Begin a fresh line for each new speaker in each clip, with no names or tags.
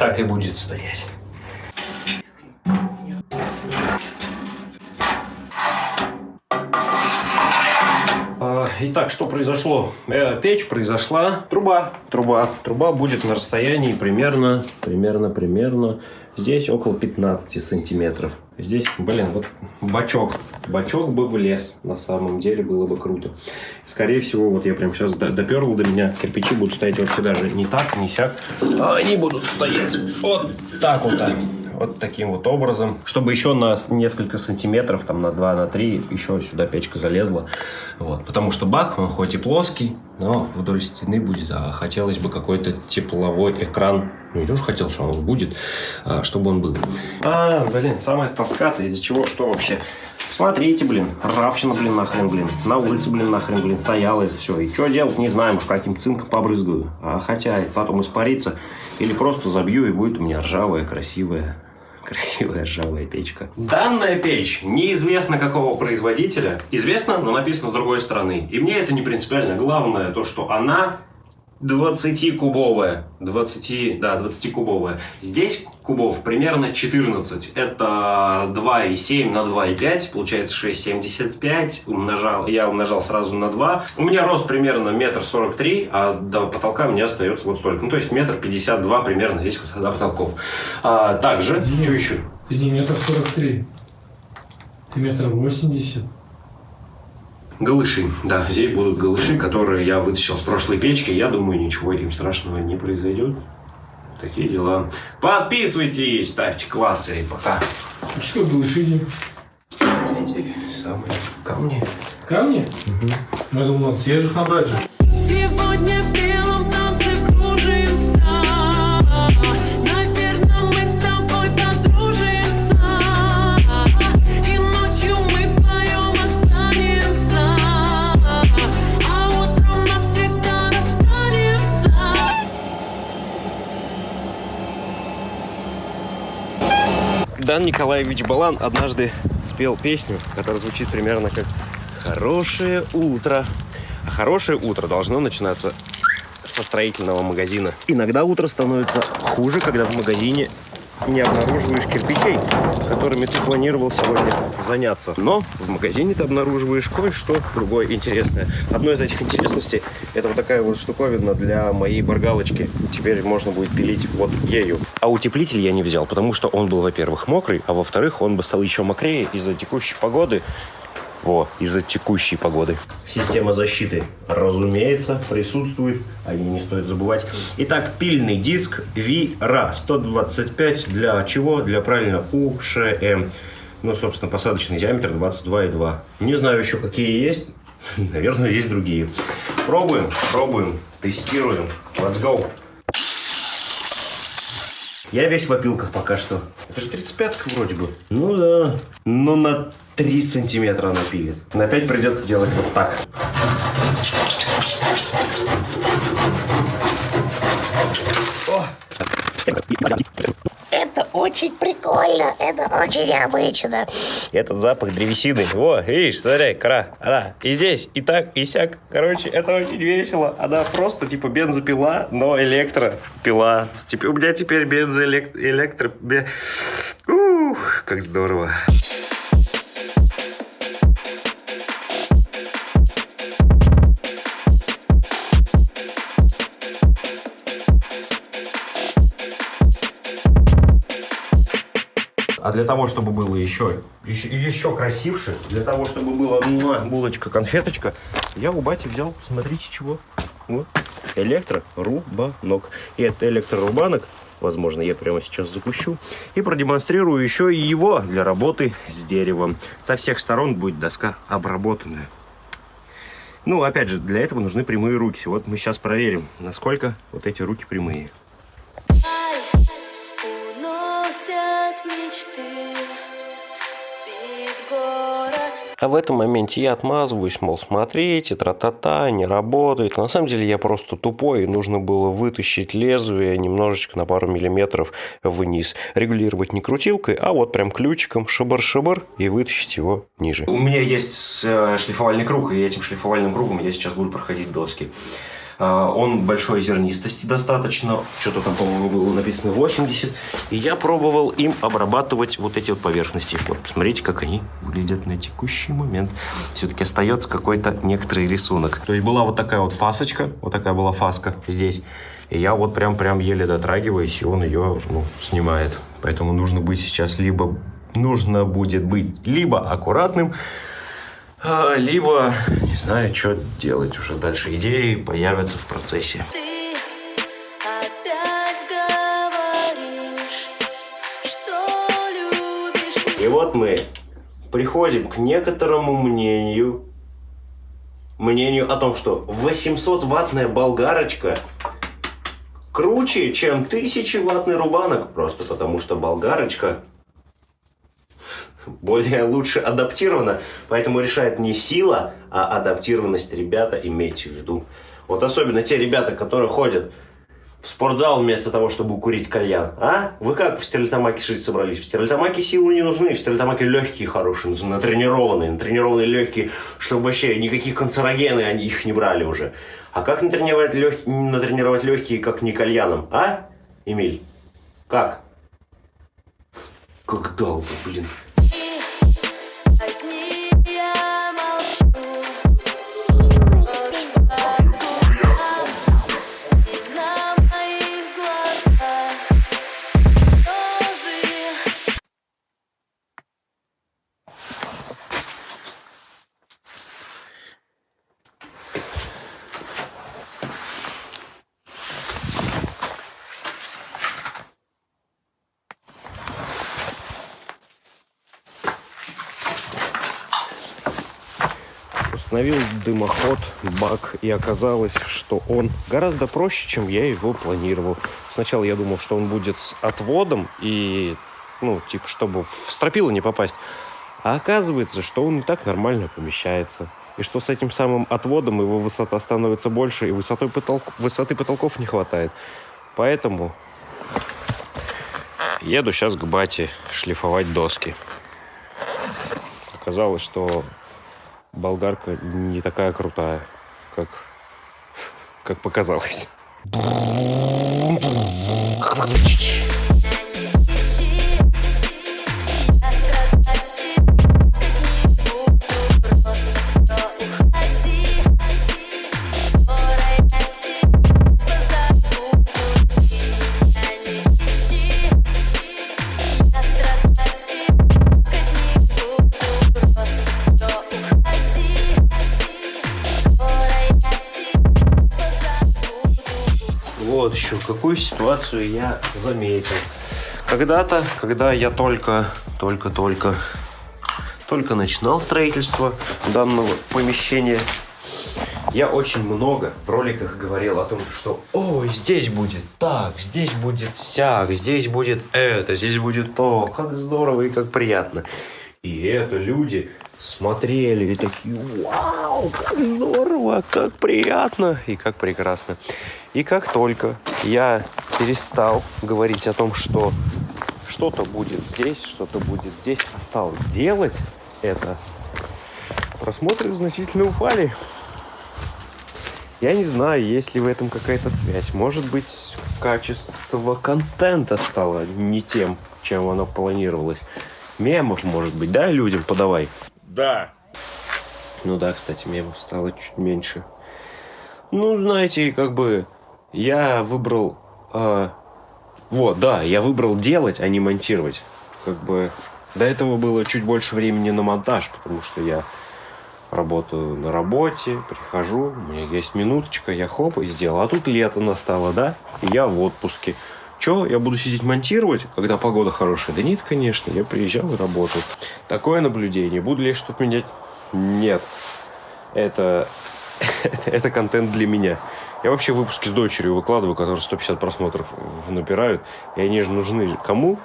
так и будет стоять. Итак, что произошло? Печь произошла. Труба будет на расстоянии примерно здесь около 15 сантиметров. Здесь, блин, вот бачок. Бачок бы влез. На самом деле было бы круто. Скорее всего, вот я прям сейчас доперл до меня. Кирпичи будут стоять вообще даже не так, не сяк. А они будут стоять вот так вот. Вот таким вот образом. Чтобы еще на несколько сантиметров, там на 2, на 3, еще сюда печка залезла. Вот. Потому что бак, он хоть и плоский, но вдоль стены будет. А хотелось бы какой-то тепловой экран. Ну, не тоже хотел, что он будет, чтобы он был. Блин, самая тоска-то из-за чего, что вообще? Смотрите, блин, ржавчина, блин, нахрен, блин. На улице, блин, нахрен, блин, стояло это все. И что делать, не знаю, может, каким цинком побрызгаю. Хотя потом испарится. Или просто забью, и будет у меня ржавая, красивая ржавая печка. Данная печь неизвестно какого производителя. Известно, но написано с другой стороны. И мне это не принципиально. Главное то, что она 20-кубовая. 20-кубовая. Здесь кубов примерно 14. Это 2,7 на 2,5. Получается 6,75. Я умножал сразу на 2. У меня рост примерно 1,43 м, а до потолка мне остается вот столько. Ну, то есть 1,52 м примерно здесь высота потолков. Также, что еще?
Ты не 1,43 м. Ты 1,80 м.
Голыши. Да, здесь будут голыши, которые я вытащил с прошлой печки. Я думаю, ничего им страшного не произойдет. Такие дела. Подписывайтесь, ставьте классы. И пока.
А что голыши?
Эти самые камни.
Камни? Угу. Ну, я думал, надо свежих набрать же.
Сегодня в белом танце кружимся. Наверное, мы с тобой подружимся. И ночью мы вдвоем останемся. А утром навсегда расстанемся.
Дан Николаевич Балан однажды спел песню, которая звучит примерно как «Хорошее утро». А хорошее утро должно начинаться со строительного магазина. Иногда утро становится хуже, когда в магазине не обнаруживаешь кирпичей, которыми ты планировал сегодня заняться. Но в магазине ты обнаруживаешь кое-что другое интересное. Одно из этих интересностей – это вот такая вот штуковина для моей баргалочки. Теперь можно будет пилить вот ею. А утеплитель я не взял, потому что он был, во-первых, мокрый, а во-вторых, он бы стал еще мокрее из-за текущей погоды. Из-за текущей погоды. Система защиты, разумеется, присутствует. О ней не стоит забывать. Итак, пильный диск Вира 125 для чего? Для правильно УШМ. Ну, собственно, посадочный диаметр 22,2. Не знаю еще, какие есть. Наверное, есть другие. Пробуем, тестируем. Let's go. Я весь в опилках пока что. Это же 35-ка вроде бы. Ну да. Но на 3 сантиметра она пилит. На 5 придется делать вот так. О!
Это очень прикольно, это очень необычно.
Этот запах древесины. Видишь, смотри, и здесь, и так, и сяк. Короче, это очень весело. Она просто типа бензопила, но электропила. У меня теперь бензоэлектро... как здорово. А для того, чтобы было еще красивше, для того, чтобы была булочка-конфеточка, я у бати взял, смотрите, чего. Вот, электрорубанок. И это электрорубанок, возможно, я прямо сейчас запущу, и продемонстрирую еще и его для работы с деревом. Со всех сторон будет доска обработанная. Ну, опять же, для этого нужны прямые руки. Вот мы сейчас проверим, насколько вот эти руки прямые. А в этом моменте я отмазываюсь, мол, смотрите, тра-та-та, не работает. На самом деле я просто тупой, и нужно было вытащить лезвие немножечко на пару миллиметров вниз. Регулировать не крутилкой, а вот прям ключиком шибар-шибар и вытащить его ниже. У меня есть шлифовальный круг, и этим шлифовальным кругом я сейчас буду проходить доски. Он большой зернистости достаточно. Что-то там, по-моему, было написано 80. И я пробовал им обрабатывать вот эти вот поверхности. Вот, посмотрите, как они выглядят на текущий момент. Все-таки остается какой-то некоторый рисунок. То есть была вот такая вот фасочка. Вот такая была фаска здесь. И я вот прям еле дотрагиваюсь, и он ее снимает. Поэтому нужно быть сейчас нужно будет быть либо аккуратным, либо не знаю, что делать уже дальше. Идеи появятся в процессе.
Ты опять говоришь, что любишь.
И вот мы приходим к некоторому мнению о том, что 800-ваттная болгарочка круче, чем 1000-ваттный рубанок. Просто потому, что болгарочка лучше адаптирована. Поэтому решает не сила, а адаптированность. Ребята, имейте в виду. Вот особенно те ребята, которые ходят в спортзал вместо того, чтобы курить кальян. А? Вы как в Стерлитамаке жить собрались? В Стерлитамаке силы не нужны. В Стерлитамаке легкие хорошие, натренированные легкие, чтобы вообще никаких канцерогенов они их не брали уже. А как натренировать легкие, как не кальяном? А, Эмиль? Как? Как долго, блин.
Одни я молчу, ложь и на моих глазах слезы.
Установил дымоход, бак, и оказалось, что он гораздо проще, чем я его планировал. Сначала я думал, что он будет с отводом и, чтобы в стропила не попасть. А оказывается, что он и так нормально помещается. И что с этим самым отводом его высота становится больше, и высоты потолков не хватает. Поэтому еду сейчас к бате шлифовать доски. Оказалось, что болгарка не такая крутая, как показалось. Вот еще какую ситуацию я заметил. Когда-то, когда я только начинал строительство данного помещения, я очень много в роликах говорил о том, что здесь будет так, здесь будет сяк, здесь будет это, здесь будет то. Как здорово и как приятно. И это люди смотрели и такие: вау, как здорово, как приятно и как прекрасно. И как только я перестал говорить о том, что что-то будет здесь, а стал делать это, просмотры значительно упали. Я не знаю, есть ли в этом какая-то связь. Может быть, качество контента стало не тем, чем оно планировалось. Мемов, может быть, да, людям подавай?
Да.
Ну да, кстати, мемов стало чуть меньше. Знаете, я выбрал... я выбрал делать, а не монтировать. До этого было чуть больше времени на монтаж, потому что я работаю на работе, прихожу, у меня есть минуточка, я и сделал. А тут лето настало, да? И я в отпуске. Че, я буду сидеть монтировать, когда погода хорошая? Да нет, конечно, я приезжал и работал. Такое наблюдение. Буду ли я что-то менять? Нет. Это контент для меня. Я вообще выпуски с дочерью выкладываю, которые 150 просмотров набирают. И они же нужны кому?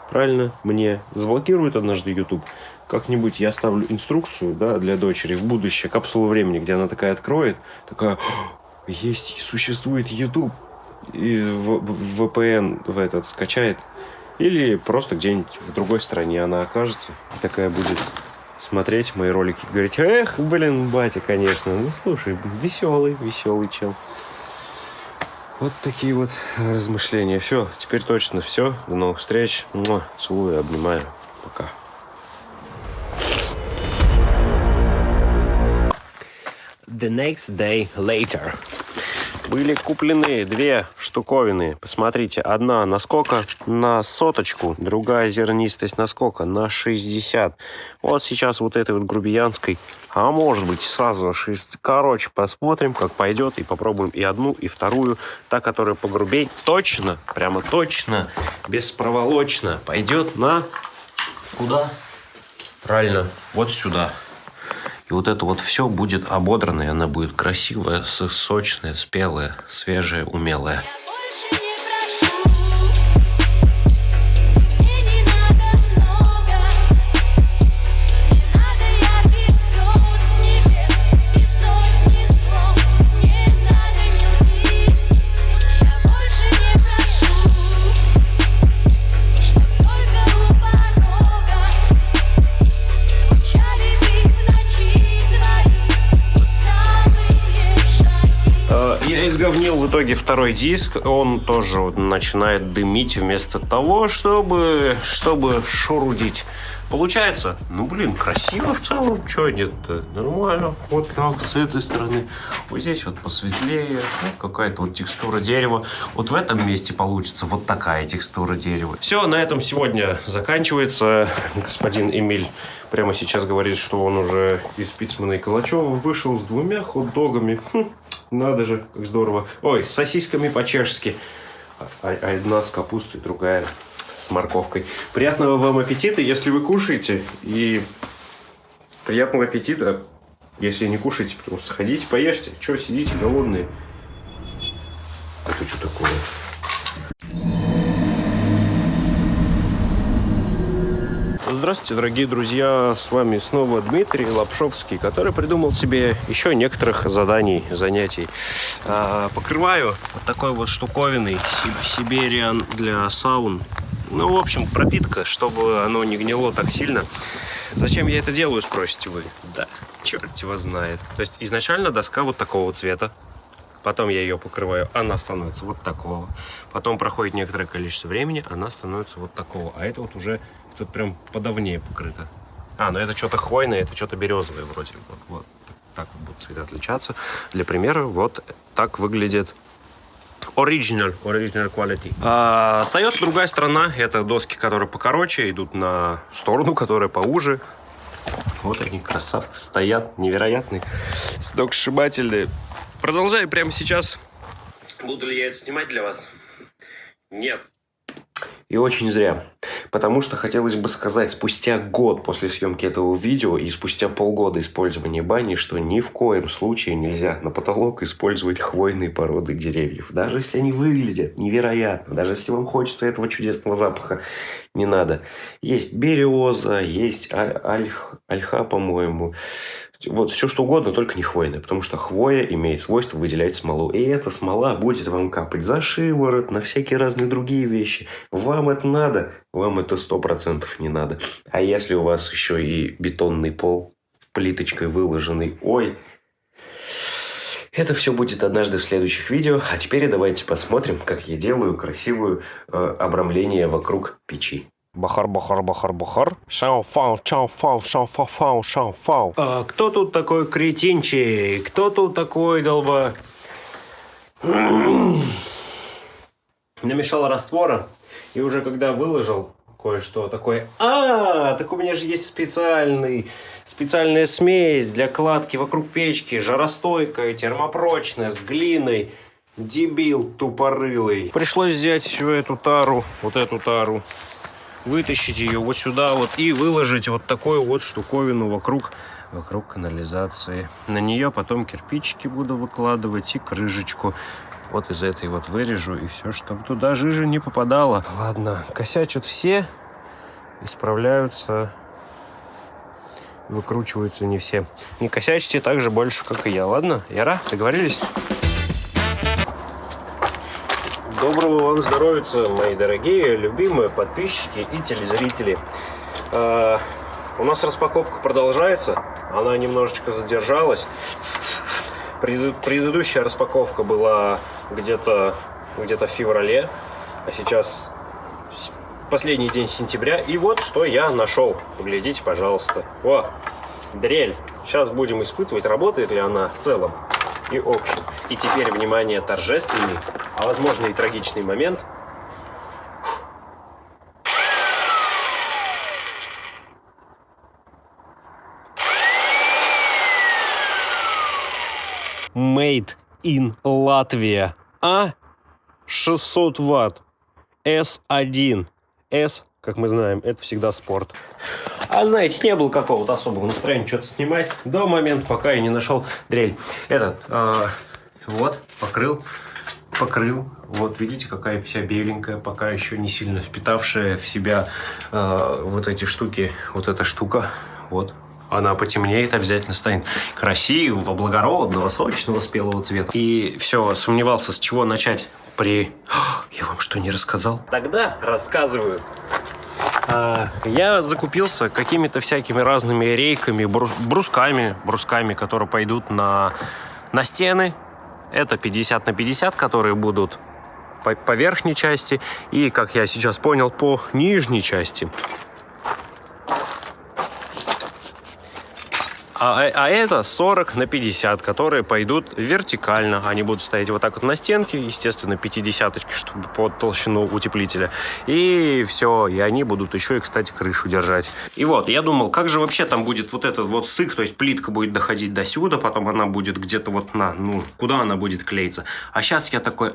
Правильно, мне. Заблокирует однажды YouTube. Как-нибудь я оставлю инструкцию, да, для дочери в будущее, капсулу времени, где она такая откроет, такая: есть, существует YouTube. И в VPN скачает. Или просто где-нибудь в другой стране она окажется. И такая будет смотреть мои ролики и говорить: эх, блин, батя, конечно. Слушай, веселый чел. Вот такие вот размышления. Все, теперь точно все. До новых встреч. Целую, обнимаю. Пока. The next day later. Были куплены две штуковины. Посмотрите, одна наскока на 100, другая зернистость наскока на 60. Вот сейчас вот этой вот грубиянской, а может быть сразу 60. Короче, посмотрим, как пойдет, и попробуем и одну, и вторую. Та, которая погрубей, точно, прямо точно, беспроволочно пойдет на... Куда? Правильно, вот сюда. И вот это вот все будет ободрано, и она будет красивая, сочная, спелая, свежая, умелая.
Я больше не прошу, мне не надо много, не надо ярких звезд, небес и сотни слов, не надо любви. Я больше не прошу, чтоб только у порога звучали бы в ночи твои усталые шаги.
Я изговнил в итоге второй диск. Он тоже вот начинает дымить вместо того, чтобы шурудить. Получается, ну блин, красиво в целом. Чего нет-то? Нормально. Вот так, с этой стороны. Вот здесь вот посветлее. Вот какая-то вот текстура дерева. Вот в этом месте получится вот такая текстура дерева. Все, на этом сегодня заканчивается. Господин Эмиль прямо сейчас говорит, что он уже из Пиццмана и Калачева вышел с 2 хот-догами. Надо же, как здорово. Ой, с сосисками по-чешски. Одна с капустой, другая с морковкой. Приятного вам аппетита, если вы кушаете. И приятного аппетита, если не кушаете, потому что сходите, поешьте. Чего сидите голодные? Это что такое? Здравствуйте, дорогие друзья! С вами снова Дмитрий Лапшовский, который придумал себе еще некоторых занятий. Покрываю вот такой вот штуковиной Siberian для саун. Ну, в общем, пропитка, чтобы оно не гнило так сильно. Зачем я это делаю, спросите вы? Да, черт его знает. То есть изначально доска вот такого цвета. Потом я ее покрываю, она становится вот такого. Потом проходит некоторое количество времени, она становится вот такого. А это вот уже тут прям подавнее покрыто. Ну это что-то хвойное, это что-то березовое вроде. Вот так вот будут цвета отличаться. Для примера, вот так выглядит Original quality. Остается другая сторона. Это доски, которые покороче, идут на сторону, которая поуже. Вот они, красавцы, стоят, невероятные, сногсшибательные. Продолжаю прямо сейчас. Буду ли я это снимать для вас? Нет. И очень зря. Потому что хотелось бы сказать, спустя год после съемки этого видео и спустя полгода использования бани, что ни в коем случае нельзя на потолок использовать хвойные породы деревьев. Даже если они выглядят невероятно, даже если вам хочется этого чудесного запаха, не надо. Есть береза, есть ольха, по-моему. Вот все что угодно, только не хвойное. Потому что хвоя имеет свойство выделять смолу. И эта смола будет вам капать за шиворот, на всякие разные другие вещи. Вам это надо, вам это 100% не надо. А если у вас еще и бетонный пол, плиточкой выложенный, ой, это все будет однажды в следующих видео. А теперь давайте посмотрим, как я делаю красивое обрамление вокруг печи. Бахар, бахар, бахар, бахар. Шау-фау, чау-фау, шау-фау-фау, шау-фау. Кто тут такой кретинчик? Кто тут такой Намешал раствора. И уже когда выложил кое-что такое... так у меня же есть специальная смесь для кладки вокруг печки. Жаростойкая, термопрочная, с глиной. Дебил тупорылый. Пришлось взять всю эту тару, вот эту тару. Вытащить ее вот сюда вот и выложить вот такую вот штуковину вокруг канализации. На нее потом кирпичики буду выкладывать и крышечку. Вот из этой вот вырежу и все, чтобы туда жижа не попадала. Ладно, косячат все, исправляются, выкручиваются не все. Не косячьте так же больше, как и я. Ладно, Яра, договорились? Доброго вам здоровья, мои дорогие, любимые подписчики и телезрители. У нас распаковка продолжается. Она немножечко задержалась. Предыдущая распаковка была где-то в феврале, а сейчас последний день сентября. И вот что я нашел. Глядите, пожалуйста. О, дрель. Сейчас будем испытывать, работает ли она в целом и общем. И теперь, внимание, торжественный, а возможно и трагичный момент. Made in Latvia. 600 ватт. S1. S, как мы знаем, это всегда спорт. А знаете, не было какого-то особого настроения что-то снимать до момента, пока я не нашел дрель. Вот, покрыл. Вот, видите, какая вся беленькая, пока еще не сильно впитавшая в себя вот эти штуки. Вот эта штука, вот. Она потемнеет, обязательно станет красивого, благородного, сочного, спелого цвета. И все, сомневался, с чего начать Я вам что, не рассказал? Тогда рассказываю. Я закупился какими-то всякими разными рейками, брусками, которые пойдут на стены. Это 50 на 50, которые будут по верхней части и, как я сейчас понял, по нижней части. А это 40 на 50, которые пойдут вертикально. Они будут стоять вот так вот на стенке, естественно, 50-очки, чтобы под толщину утеплителя. И все, и они будут еще и, кстати, крышу держать. И вот, я думал, как же вообще там будет вот этот вот стык, то есть плитка будет доходить до сюда, потом она будет где-то вот куда она будет клеиться. А сейчас я такой,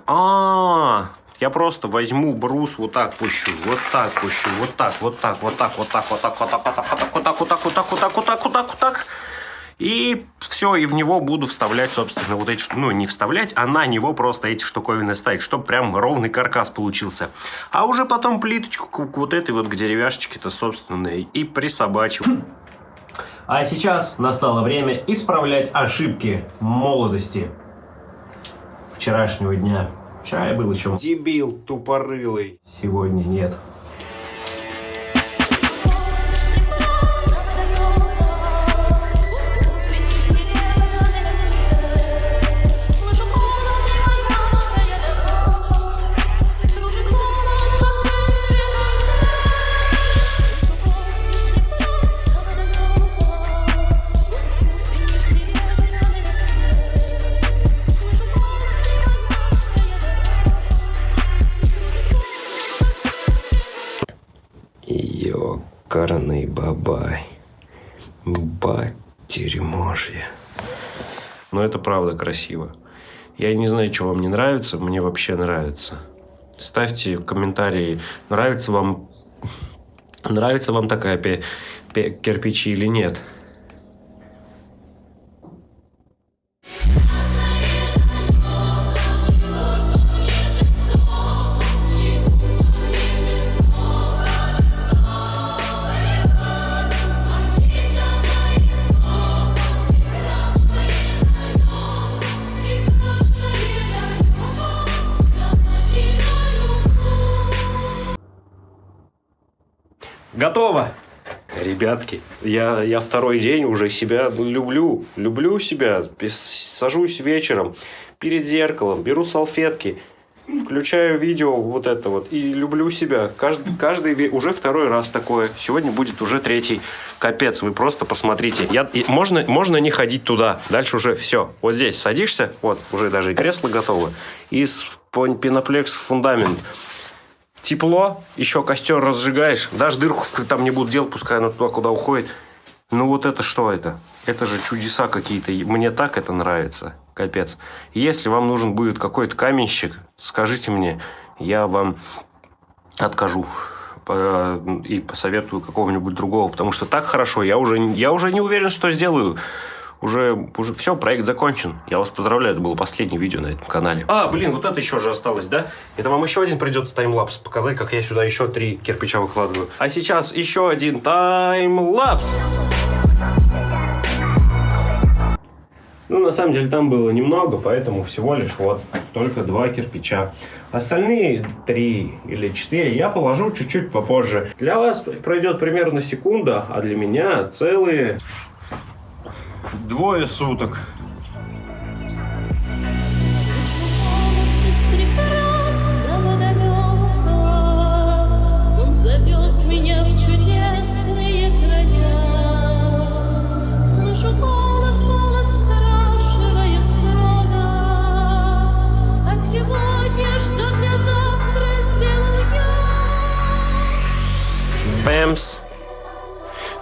я просто возьму брус, вот так пущу, вот так, и все, и в него буду вставлять, собственно, вот эти, не вставлять, а на него просто эти штуковины ставить, чтобы прям ровный каркас получился. А уже потом плиточку к вот этой вот к деревяшечке-то, собственно, и присобачиваю. А сейчас настало время исправлять ошибки молодости вчерашнего дня. Вчера я был еще дебил тупорылый. Сегодня нет. Ёкарный бабай. Матерь-можья. Но это правда красиво. Я не знаю, что вам не нравится. Мне вообще нравится. Ставьте комментарии, нравится вам такая кирпичи или нет. Готово! Ребятки, я второй день уже себя люблю себя. Сажусь вечером перед зеркалом, беру салфетки, включаю видео вот это вот и люблю себя. Каждый уже второй раз такое. Сегодня будет уже третий. Капец, вы просто посмотрите. Можно не ходить туда. Дальше уже все. Вот здесь садишься, вот уже даже и кресло готово. Из пеноплекс фундамент. Тепло, еще костер разжигаешь, даже дырку там не буду делать, пускай она туда, куда уходит. Ну вот это что это? Это же чудеса какие-то. Мне так это нравится. Капец. Если вам нужен будет какой-то каменщик, скажите мне, я вам откажу и посоветую какого-нибудь другого, потому что так хорошо, я уже не уверен, что сделаю. Уже все, проект закончен. Я вас поздравляю, это было последнее видео на этом канале. Вот это еще же осталось, да? Это вам еще один придется таймлапс показать, как я сюда еще 3 кирпича выкладываю. А сейчас еще один таймлапс. На самом деле там было немного, поэтому всего лишь только 2 кирпича. Остальные 3 или 4 я положу чуть-чуть попозже. Для вас пройдет примерно секунда, а для меня целые 2 суток. Пэмс.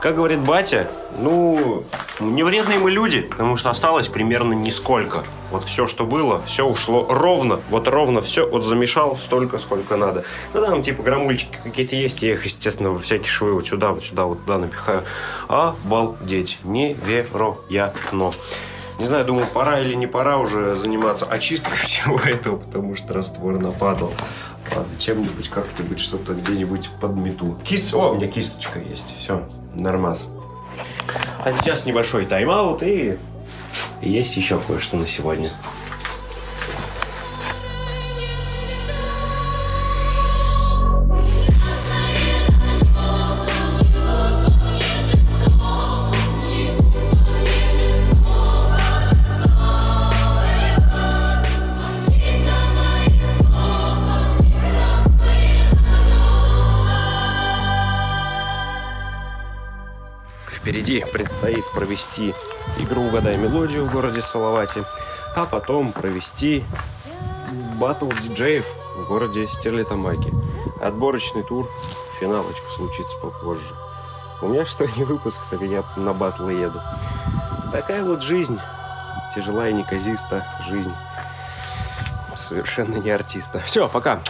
Как говорит батя, ну, не вредные мы люди, потому что осталось примерно нисколько. Вот все, что было, все ушло ровно. Вот ровно все, вот замешал столько, сколько надо. Ну, там, типа, грамульчики какие-то есть, я их, естественно, во всякие швы вот сюда, вот туда напихаю. Обалдеть, невероятно. Не знаю, думаю, пора или не пора уже заниматься очисткой всего этого, потому что раствор нападал. Ладно, чем-нибудь, как-нибудь, что-то где-нибудь подмету. О, у меня кисточка есть. Все, нормас. А сейчас небольшой тайм-аут и есть еще кое-что на сегодня. Впереди предстоит провести игру «Угадай мелодию» в городе Салавате, а потом провести батл диджеев в городе Стерлитамаки. Отборочный тур, финалочка случится попозже. У меня что не выпуск, так я на батлы еду. Такая вот жизнь, тяжела и неказиста жизнь совершенно не артиста. Все, пока.